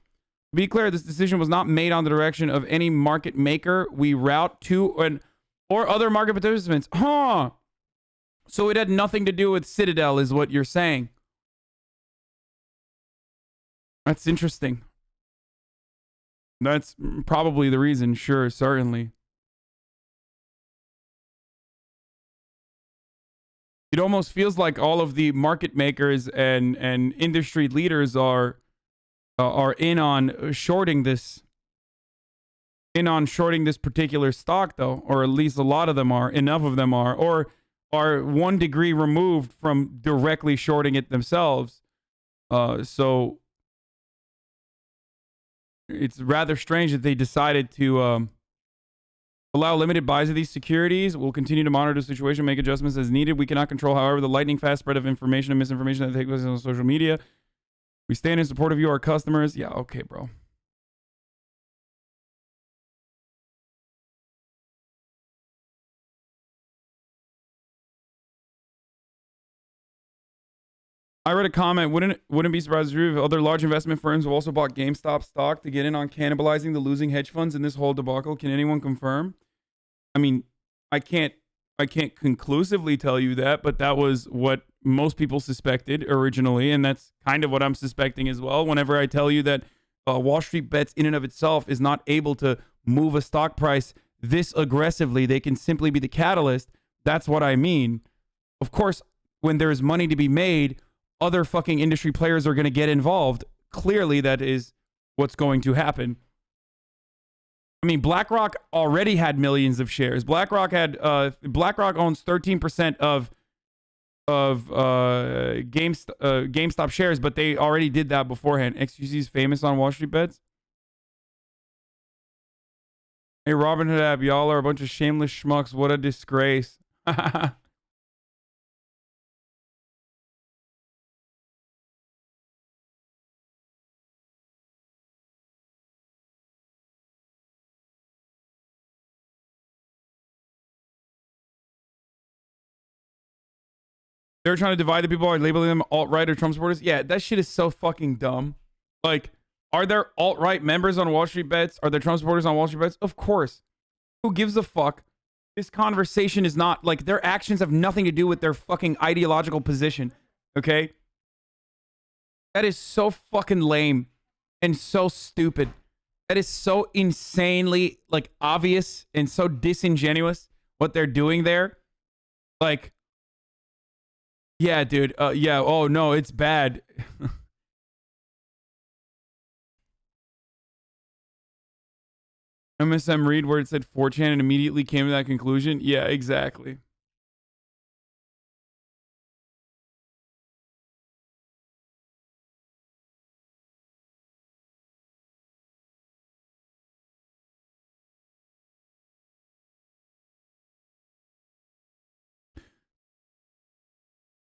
be clear, this decision was not made on the direction of any market maker we route to or other market participants. So it had nothing to do with Citadel, is what you're saying. That's interesting. That's probably the reason. Sure, certainly. It almost feels like all of the market makers and industry leaders are in on shorting this particular stock, though, or at least a lot of them are. Enough of them or are 1 degree removed from directly shorting it themselves. So it's rather strange that they decided to allow limited buys of these securities. We'll continue to monitor the situation, make adjustments as needed. We cannot control, however, the lightning fast spread of information and misinformation that takes place on social media. We stand in support of you, our customers. Yeah, okay, bro. I read a comment. Wouldn't be surprised if other large investment firms have also bought GameStop stock to get in on cannibalizing the losing hedge funds in this whole debacle. Can anyone confirm? I mean, I can't conclusively tell you that, but that was what most people suspected originally, and that's kind of what I'm suspecting as well. Whenever I tell you that Wall Street Bets in and of itself is not able to move a stock price this aggressively, they can simply be the catalyst. That's what I mean. Of course, when there's money to be made, other fucking industry players are going to get involved. Clearly, that is what's going to happen. I mean, BlackRock already had millions of shares. BlackRock owns 13% of GameStop shares, but they already did that beforehand. XQC is famous on Wall Street Bets. Hey, Robin Hood app, y'all are a bunch of shameless schmucks. What a disgrace. They're trying to divide the people by labeling them alt-right or Trump supporters. Yeah, that shit is so fucking dumb. Like, are there alt-right members on Wall Street Bets? Are there Trump supporters on Wall Street Bets? Of course. Who gives a fuck? This conversation is not, like, their actions have nothing to do with their fucking ideological position. Okay? That is so fucking lame and so stupid. That is so insanely, like, obvious and so disingenuous what they're doing there. Like, yeah, dude. Yeah. Oh, no, it's bad. MSM read where it said 4chan and immediately came to that conclusion. Yeah, exactly.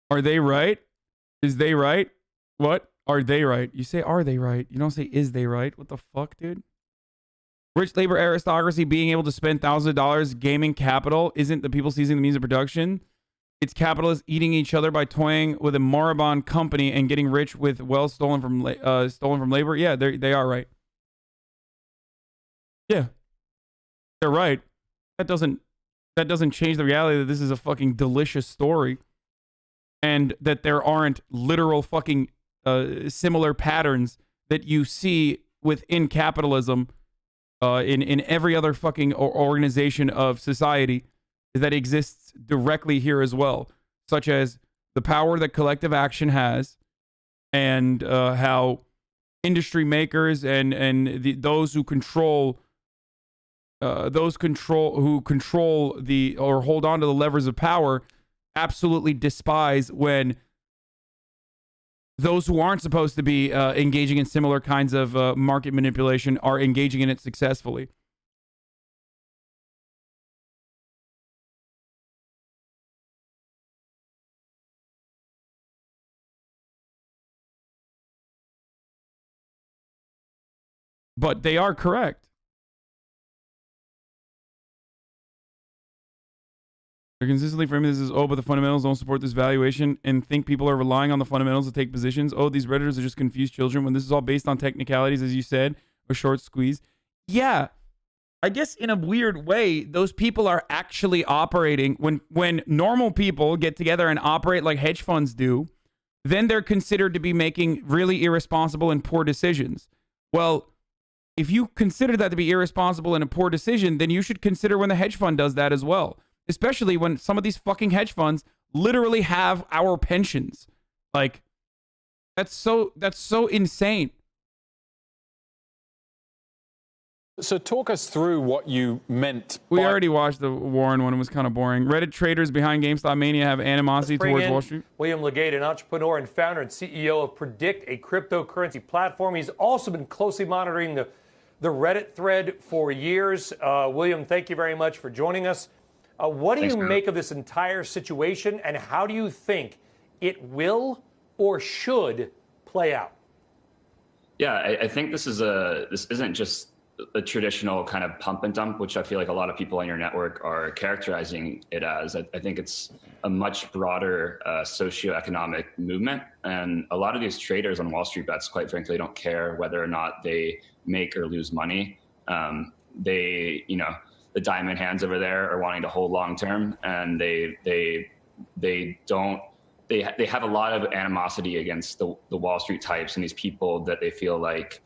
Are they right? Is they right? What? Are they right? You say, are they right? You don't say, is they right? What the fuck, dude? Rich labor aristocracy being able to spend thousands of dollars gaming capital isn't the people seizing the means of production. It's capitalists eating each other by toying with a moribund company and getting rich with wealth stolen from labor. Yeah, they are right. Yeah, they're right. That doesn't change the reality that this is a fucking delicious story. And that there aren't literal fucking similar patterns that you see within capitalism in every other fucking organization of society that exists directly here as well, such as the power that collective action has, and how industry makers and those who control the or hold on to the levers of power absolutely despise when those who aren't supposed to be engaging in similar kinds of market manipulation are engaging in it successfully. But they are correct. They're consistently framing this as, oh, but the fundamentals don't support this valuation, and think people are relying on the fundamentals to take positions. Oh, these Redditors are just confused children when this is all based on technicalities, as you said, a short squeeze. Yeah, I guess in a weird way, those people are actually operating. When normal people get together and operate like hedge funds do, then they're considered to be making really irresponsible and poor decisions. Well, if you consider that to be irresponsible and a poor decision, then you should consider when the hedge fund does that as well. Especially when some of these fucking hedge funds literally have our pensions. Like, that's so insane. So talk us through what you meant. We already watched the Warren one. It was kind of boring. Reddit traders behind GameStop Mania have animosity towards Wall Street. William Legate, an entrepreneur and founder and CEO of Predict, a cryptocurrency platform. He's also been closely monitoring the Reddit thread for years. William, thank you very much for joining us. What do you make of this entire situation, and how do you think it will or should play out? Yeah, I think this isn't just a traditional kind of pump and dump, which I feel like a lot of people on your network are characterizing it as. I think it's a much broader socioeconomic movement. And a lot of these traders on Wall Street Bets, quite frankly, don't care whether or not they make or lose money. The diamond hands over there are wanting to hold long term, and they have a lot of animosity against the Wall Street types and these people that they feel like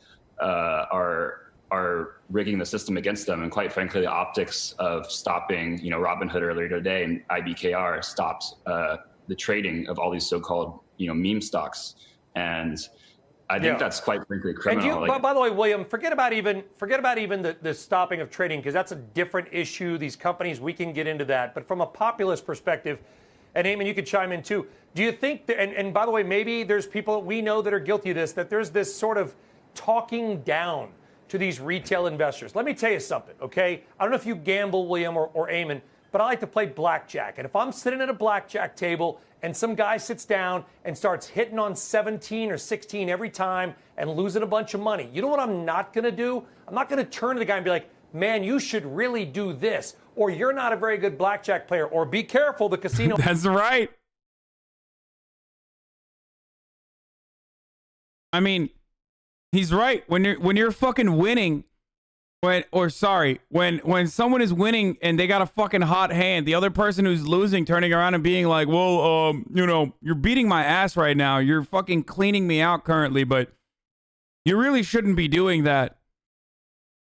are rigging the system against them. And quite frankly, the optics of stopping, Robinhood earlier today and IBKR stopped the trading of all these so-called, meme stocks. And I think that's quite frankly criminal. And by the way, William, forget about even the stopping of trading, because that's a different issue. These companies, we can get into that. But from a populist perspective, and Eamon, you could chime in too. Do you think, and by the way, maybe there's people we know that are guilty of this, that there's this sort of talking down to these retail investors. Let me tell you something, okay? I don't know if you gamble, William or Eamon, but I like to play blackjack. And if I'm sitting at a blackjack table and some guy sits down and starts hitting on 17 or 16 every time and losing a bunch of money, you know what I'm not going to do? I'm not going to turn to the guy and be like, man, you should really do this, or you're not a very good blackjack player, or be careful, the casino. That's right. I mean, he's right. When you're fucking winning, when someone is winning and they got a fucking hot hand, the other person who's losing turning around and being like, well, you're beating my ass right now. You're fucking cleaning me out currently, but you really shouldn't be doing that.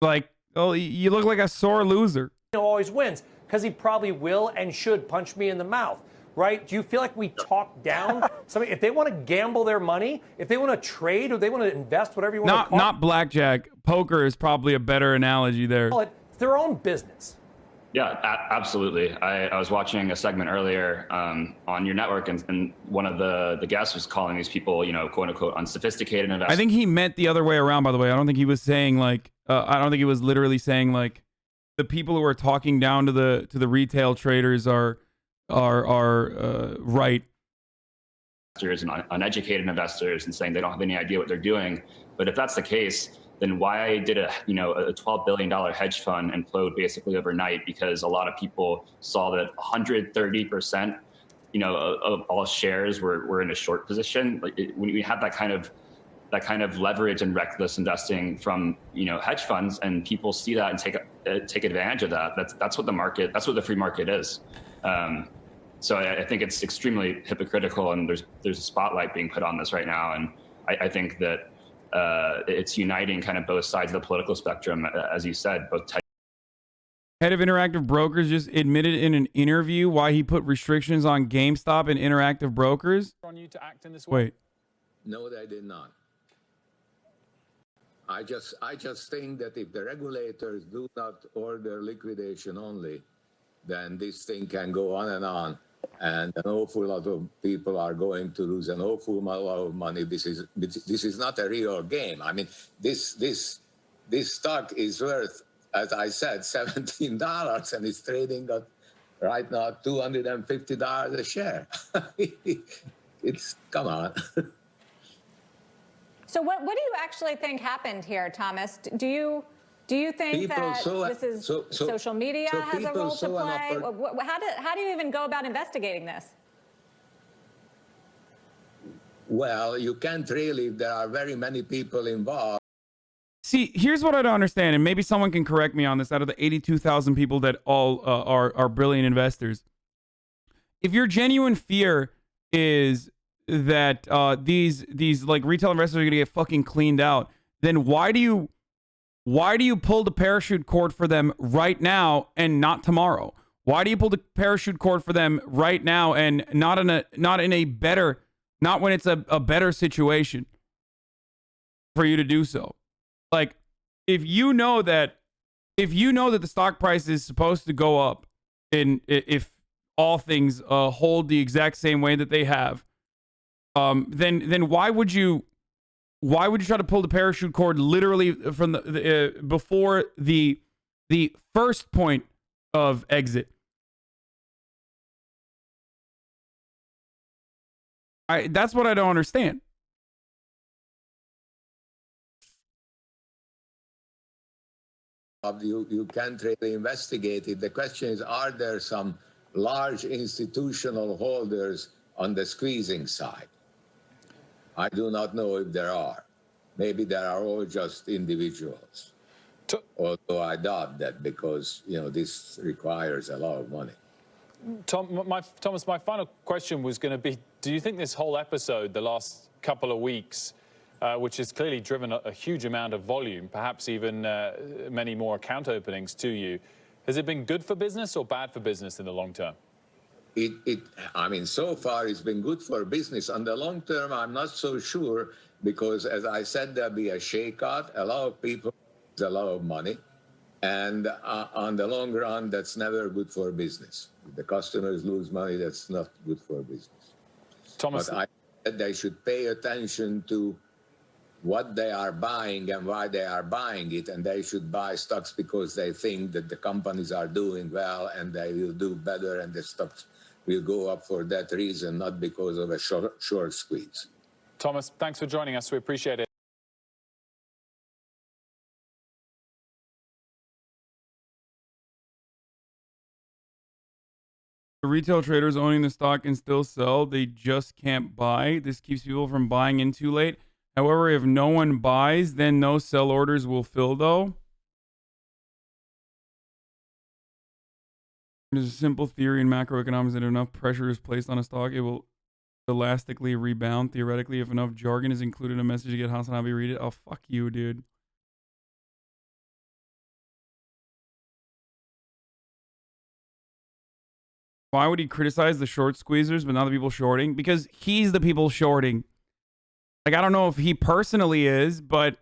Like, oh, you look like a sore loser. Always wins, because he probably will and should punch me in the mouth. Right? Do you feel like we talk down somebody? If they want to gamble their money, if they want to trade, or they want to invest, whatever you want to call it. Not blackjack. Poker is probably a better analogy there. It's their own business. Yeah, absolutely. I was watching a segment earlier on your network, and one of the guests was calling these people, quote unquote, unsophisticated investors. I think he meant the other way around, by the way. I don't think he was saying like, I don't think he was literally saying like, the people who are talking down to the retail traders are right. Investors and uneducated investors, and saying they don't have any idea what they're doing. But if that's the case, then why did a $12 billion hedge fund implode basically overnight? Because a lot of people saw that 130%, of all shares were in a short position. Like when we have that kind of leverage and reckless investing from hedge funds, and people see that and take advantage of that. That's what the free market is. So I think it's extremely hypocritical, and there's a spotlight being put on this right now, and I think that it's uniting kind of both sides of the political spectrum, as you said. Both Head of Interactive Brokers just admitted in an interview why he put restrictions on GameStop and Interactive Brokers. On you to act in this way? Wait. No, they did not. I just think that if the regulators do not order liquidation only, then this thing can go on, and an awful lot of people are going to lose an awful lot of money. This is not a real game. I mean, this stock is worth, as I said, $17, and it's trading at right now $250 a share. Come on. So what do you actually think happened here, Thomas? Do you think that this is social media has a role to play? How do you even go about investigating this? Well, you can't really. There are very many people involved. See, here's what I don't understand, and maybe someone can correct me on this. Out of the 82,000 people that all are brilliant investors, if your genuine fear is that these like retail investors are gonna get fucking cleaned out, then why do you Why do you pull the parachute cord for them right now and not tomorrow? Why do you pull the parachute cord for them right now and not when it's a better situation for you to do so? Like, if you know that the stock price is supposed to go up, and if all things hold the exact same way that they have, then why would you try to pull the parachute cord literally from the before the first point of exit? That's what I don't understand. You can't really investigate it. The question is, are there some large institutional holders on the squeezing side? I do not know if there are. Maybe there are all just individuals. Although I doubt that, because this requires a lot of money. Thomas, my final question was going to be, do you think this whole episode, the last couple of weeks, which has clearly driven a huge amount of volume, perhaps even many more account openings to you, has it been good for business or bad for business in the long term? I mean, so far it's been good for business. On the long term, I'm not so sure, because, as I said, there'll be a shakeout. A lot of people lose a lot of money. And on the long run, that's never good for business. If the customers lose money, that's not good for business. Thomas, but I said they should pay attention to what they are buying and why they are buying it, and they should buy stocks because they think that the companies are doing well and they will do better, and the stocks will go up for that reason, not because of a short squeeze. Thomas, thanks for joining us. We appreciate it. The retail traders owning the stock can still sell. They just can't buy. This keeps people from buying in too late. However, if no one buys, then no sell orders will fill, though. There's a simple theory in macroeconomics that if enough pressure is placed on a stock, it will elastically rebound. Theoretically, if enough jargon is included in a message to get Hasanabi read it. Oh, fuck you, dude. Why would he criticize the short squeezers but not the people shorting? Because he's the people shorting. Like, I don't know if he personally is, but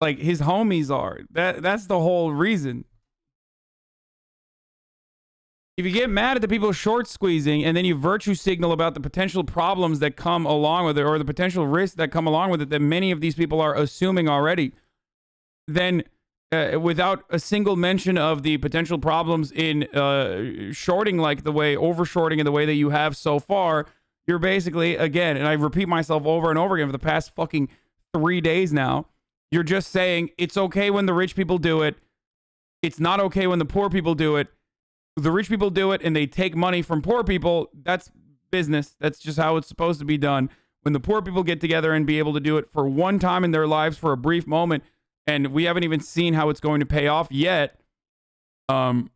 like his homies are. That's the whole reason. If you get mad at the people short squeezing and then you virtue signal about the potential problems that come along with it, or the potential risks that come along with it that many of these people are assuming already, then without a single mention of the potential problems in shorting, like the way overshorting in the way that you have so far, you're basically, again, and I repeat myself over and over again for the past fucking 3 days now, you're just saying it's okay when the rich people do it. It's not okay when the poor people do it. The rich people do it and they take money from poor people. That's business. That's just how it's supposed to be done. When the poor people get together and be able to do it for one time in their lives for a brief moment, and we haven't even seen how it's going to pay off yet, then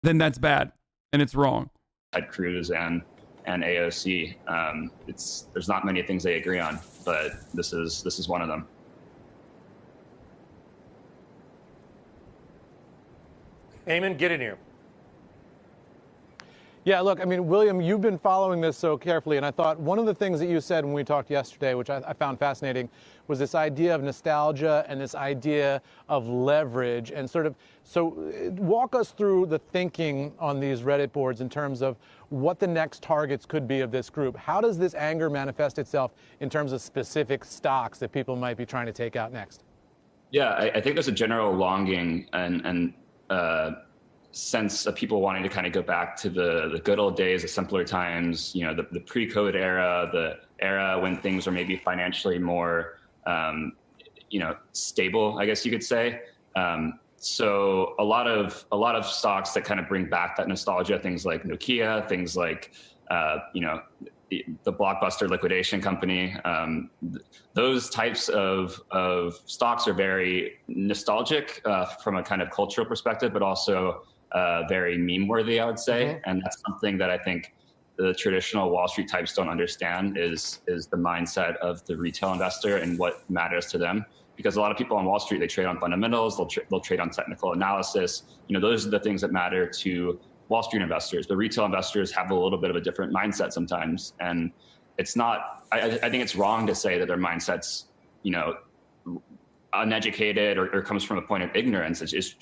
that's bad and it's wrong. Ted Cruz and AOC, there's not many things they agree on, but this is one of them. Eamon, get in here. Yeah, look, I mean, William, you've been following this so carefully, and I thought one of the things that you said when we talked yesterday, which I found fascinating, was this idea of nostalgia and this idea of leverage, and sort of, so walk us through the thinking on these Reddit boards in terms of what the next targets could be of this group. How does this anger manifest itself in terms of specific stocks that people might be trying to take out next? Yeah, I think there's a general longing and sense of people wanting to kind of go back to the good old days, the simpler times, the pre-COVID era, the era when things were maybe financially more, stable, I guess you could say. So a lot of stocks that kind of bring back that nostalgia, things like Nokia, things like, the Blockbuster liquidation company, those types of stocks are very nostalgic from a kind of cultural perspective, but also very meme worthy, I would say. Mm-hmm. And that's something that I think the traditional Wall Street types don't understand is the mindset of the retail investor and what matters to them. because a lot of people on Wall Street, they trade on fundamentals, they'll trade on technical analysis. Those are the things that matter to Wall Street investors. But retail investors have a little bit of a different mindset sometimes. And it's not, I think it's wrong to say that their mindset's, uneducated or comes from a point of ignorance. It's just